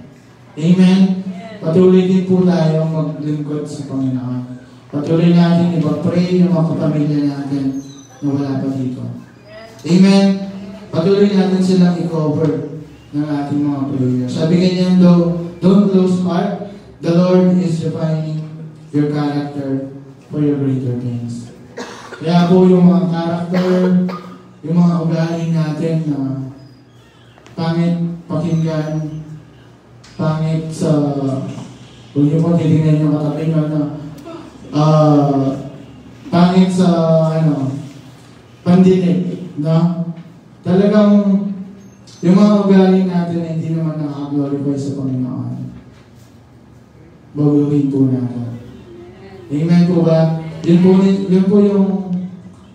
Amen? Patuloy din po tayo maglingkod sa Panginoon. Patuloy natin ipag-pray yung mga kapamilya natin na wala pa dito. Amen? Patuloy natin silang i-cover ng ating mga prayer. Sabi ganyan daw, don't lose heart. The Lord is refining your character for your greater things. Kaya po yung mga character, yung mga ugali natin na pangit pakinggan, pangit sa, kung yung po titignan yung katabi nyo, pangit sa, pandinig, no? Talagang, yung mga ugali natin na hindi naman nakaka-glorify sa Panginoon, baguhin po natin. Amen po ba? Yun po yung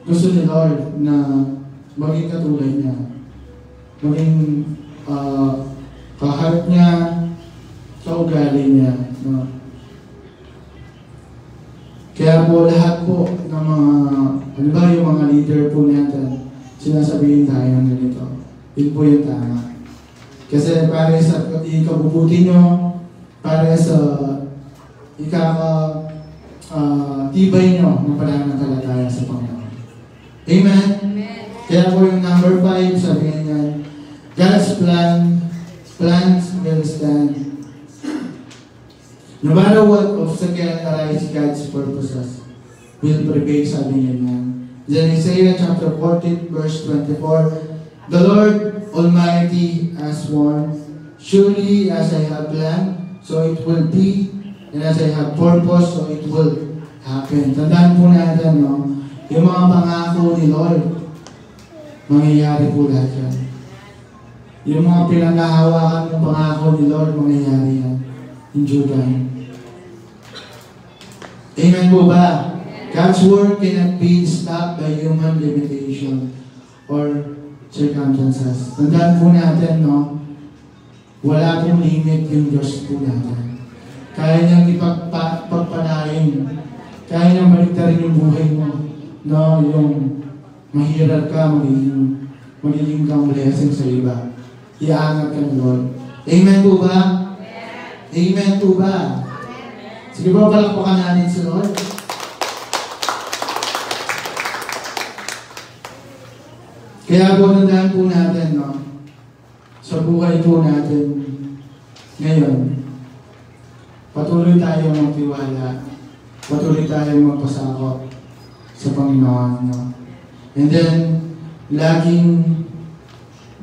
gusto ni Lord na maging katulad niya. Maging kaharap niya, kaugali niya. No? Kaya po lahat po ng mga, yung mga leader po natin, sinasabihin tayo ng ganito. Yun po yung tama. Kasi para sa ikabubuti nyo, para sa tibay nyo ng pananampalataya sa Panginoon. Amen? Kaya po yung number 5, sabihin niya, God's plans will stand. No matter what obstacle arise, God's purposes will prevail, sabi niya yan. Then Isaiah chapter 14 verse 24, the Lord Almighty has sworn, surely as I have planned, so it will be, and as I have purpose, so it will happen. Tandaan po natin, no? Yung mga pangako ni Lord, mangyayari po lahat yan. Yung mga pinanghahawakan ng pangako ni Lord, mangyayari yan. In due time. Amen po ba? God's word cannot be stopped by human limitation or circumstances. Tandaan po natin, no? Wala pong limit yung Diyos po natin. Kaya niyang ipagpanayin. Kaya niyang baliktarin yung buhay mo. No? Yung mahirap ka, magiging kang blessing sa iba. Iaangat ka ng Lord. Amen po ba? Amen po ba? Sige ba, palakpakan natin si Lord? Kaya po, tandaan po natin, no? Sa buhay po natin ngayon, patuloy tayong magtiwala, patuloy tayong magpasakop sa Panginoon, no? And then, laging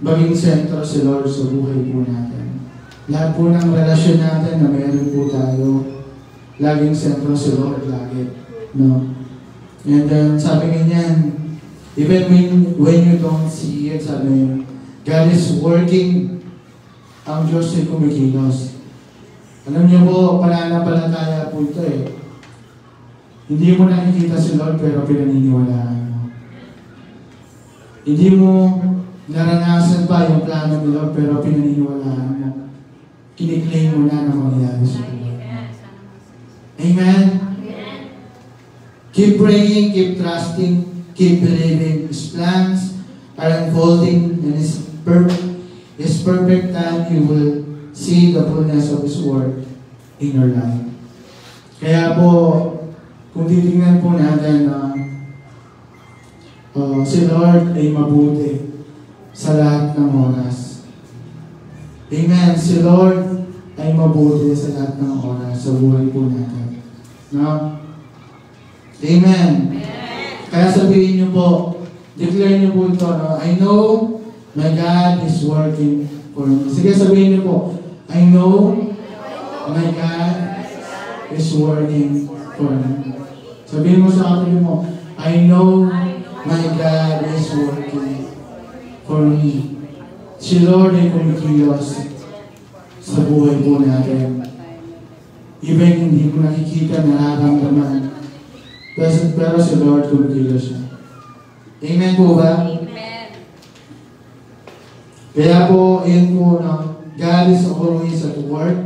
maging sentro si Lord sa buhay po natin. Lahat po ng relasyon natin na meron po tayo, laging sentro si Lord lagi, no? And then, sabi ganyan, even when you don't see it, sabi niya, God is working, ang Diyos ay kumikilos. Alam niyo po, pananampalataya po ito eh. Hindi mo nakikita si Lord pero pinaniniwalaan mo. Hindi mo naranasan pa yung plano ni Lord pero pinaniniwalaan mo. Kiniklaim mo na mangyayari sa buhay mo. Amen? Keep praying, keep trusting, keep believing. His plans are unfolding and His perfect time, you will see the fullness of His word in your life. Kaya po, kung titingnan po natin na si Lord ay mabuti sa lahat ng oras. Amen. Si Lord ay mabuti sa lahat ng oras sa buhay po natin. No? Amen. Kaya sabihin niyo po, declare niyo po ito, no? I know my God is working for me. Sige, sabihin niyo po, I know my God is working for me. Sabihin mo sa katabi mo, I know my God is working for me. Si Lord ay kumikilos sa buhay po natin. Even hindi mo nakikita, nararamdaman. Pero si Lord kumikilos siya. Amen po ba? Amen. Kaya po, yun po, no? God is always at work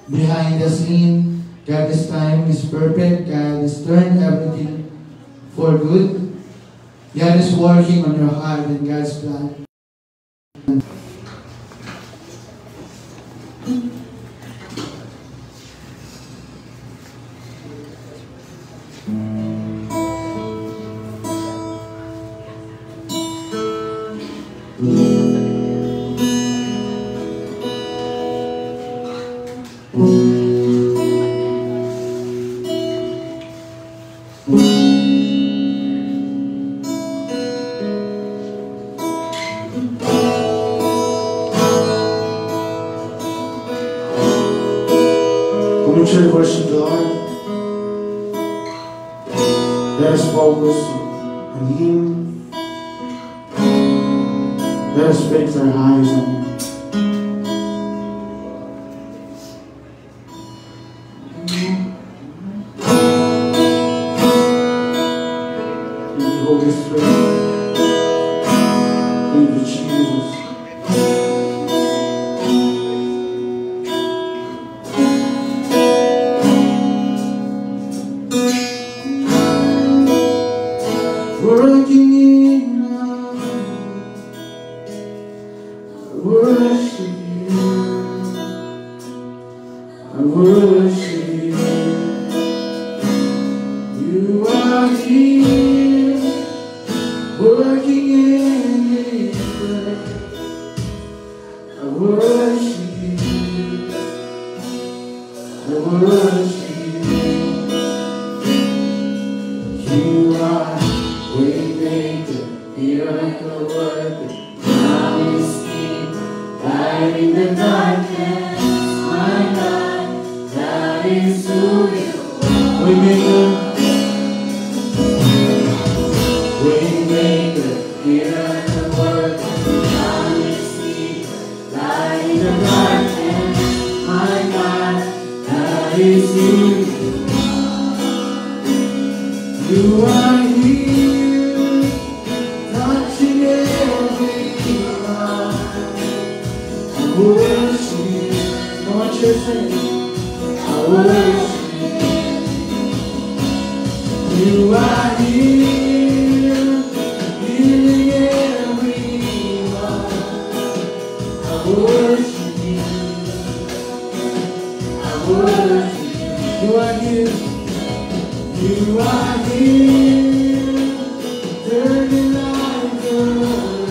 behind the scene. God's time is perfect. God has turned everything for good. God is working on your heart and God's plan. Come to worship the Lord. Let us focus on Him. Let us fix our eyes on Him. Thank you, Holy Spirit. Thank you, Jesus. Working in us, I worship you. I worship you. You are here, working in me. I worship you. You are here, touching every heart. I worship you. Come on, church, sing it. I worship you. You are here, healing every heart. I worship you. I worship you. You are here. You are here, turning lives around.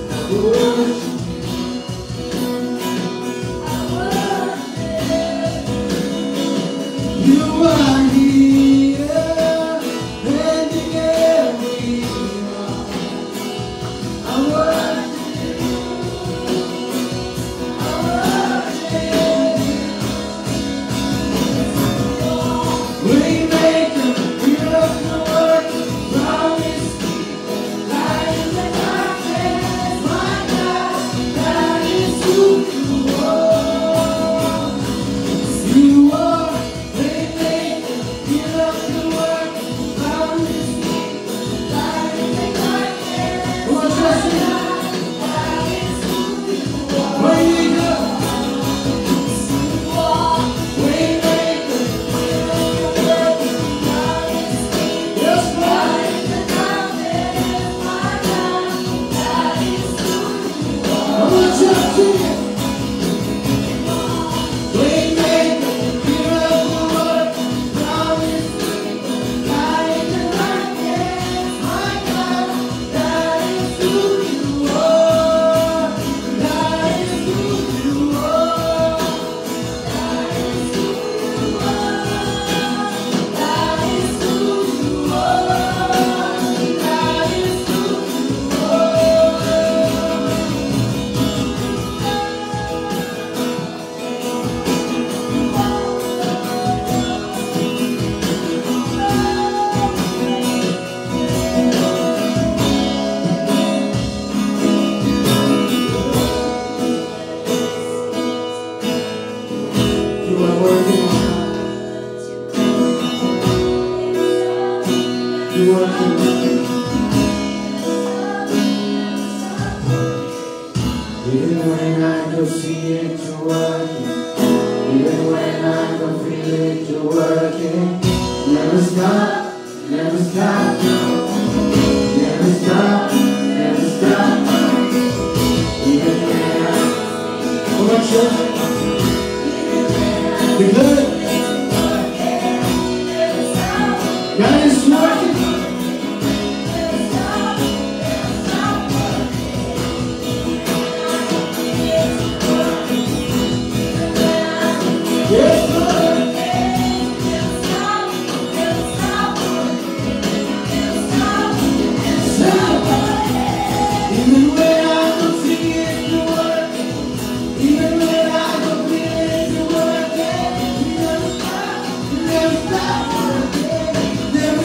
I worship you. You are here, mending every heart. I worship you. I worship you. Waymaker, miracle worker, promise keeper, light in the darkness, my God, that is who you are. You are waymaker, miracle worker, promise keeper, light in the darkness, my God, that is who you are. Waymaker, waymaker. Yes, Lord. I want you to sing it. Waymaker, miracle worker, promise keeper, light in the darkness, my God, that is who you are. That is who you are. That is who you are. That is who you are. That is who you You are worthy. You are King. Even when I don't see it, you're working. Even when I don't feel it, you're working. Never stop, never stop. Never stop, never stop. Even when I... Come on, church. Declare it. God is working. Yes, Lord. Even when I don't see it, you're working. Even when I don't feel it, you're working. You never stop working. Never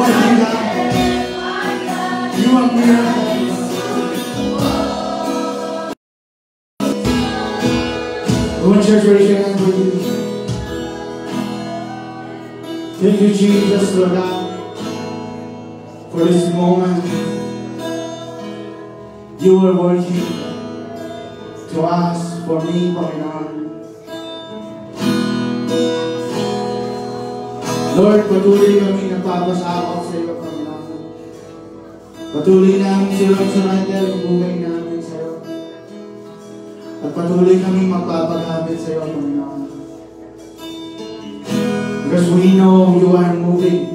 working God. You are miracles. I want church raise your hand with you. Thank you, Jesus, Lord God, for this moment. You are working to us, for me, Panginoon. Lord, patuloy kami nagpapasakot sa iyo, Panginoon. Patuloy namin surrender ang buhay namin sa iyo. At patuloy kami magpapagabit sa iyo, Panginoon. Because we know you are moving.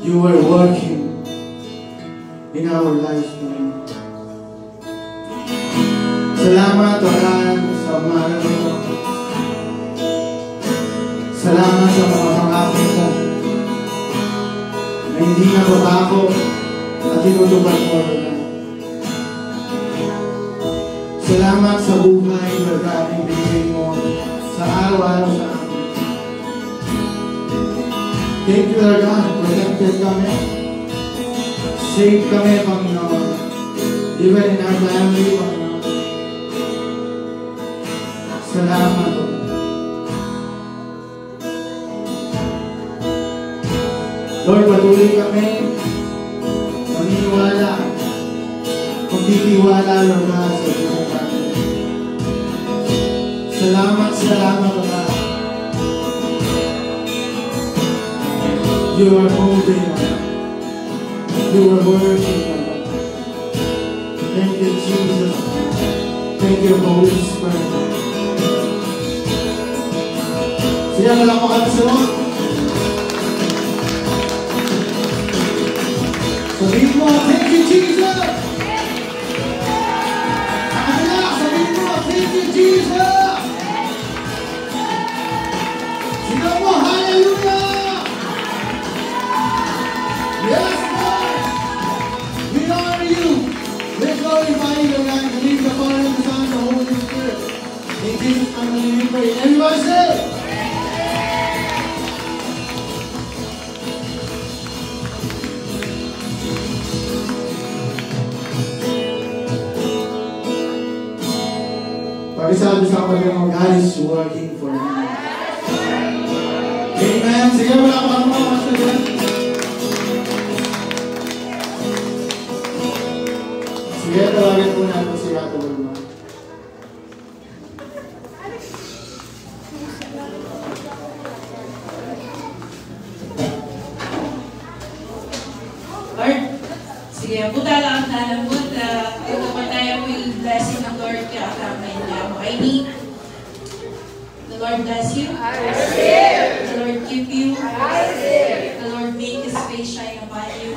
You are working in our lives, Panginoon. Salamat, Lord, sa umaga nito. Salamat sa mga pangako mo na hindi natatakot at tinutupad mo, Lord. Salamat sa buhay, Lord, na ibigay mo sa araw-araw sa amin. Thank you, Lord God. Protected kami. Safe kami, Panginoon. Even in our family, Panginoon. Salamat, Lord. Lord, patuloy kami maniniwala, magtitiwala, Lord God, sa buhay namin. Salamat, Lord. You are moving, you are working, Lord. Thank you, Jesus. Thank you, Holy Spirit. Sige, wala pa kami sa Lord. Sabihin mo, thank you, Jesus! Sabihin mo, thank you, Jesus! Sigaw mo, hallelujah! Yes, Lord! We honor you! We glorify you, God. Believe the Father, the Son, and the Holy Spirit. In Jesus' name we pray. Everybody say, sabi sa kapatid mo, God is working for me. Amen. Sige, wala pa mga master. Sige, tawagin po natin si Ato Bulma. Lord, sige, buta lang ang nalambot. Ito pa tayo po yung blessing ng Lord kaya kamay niya. I need the Lord bless you. The Lord keep you. The Lord make His face shine upon you.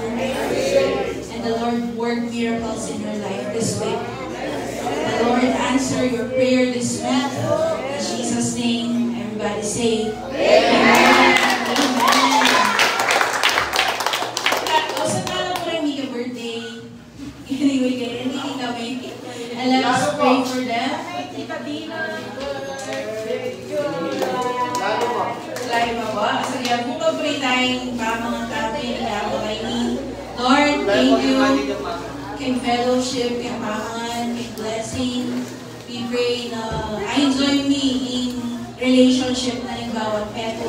And the Lord work miracles in your life this week. The Lord answer your prayer this week. In Jesus' name, everybody say, Amen. Amen. Also, pala ko rin may birthday. Anyway, hindi kami. And let us pray for them. Lahat ba? Sige, kung pag-pray tayong mga kapit, Lord, thank you. Kay fellowship, kay pamangan, kay blessing. We pray na I-enjoy me in relationship na yung bawat peto.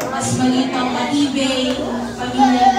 Mas maging pang matibay, pamilya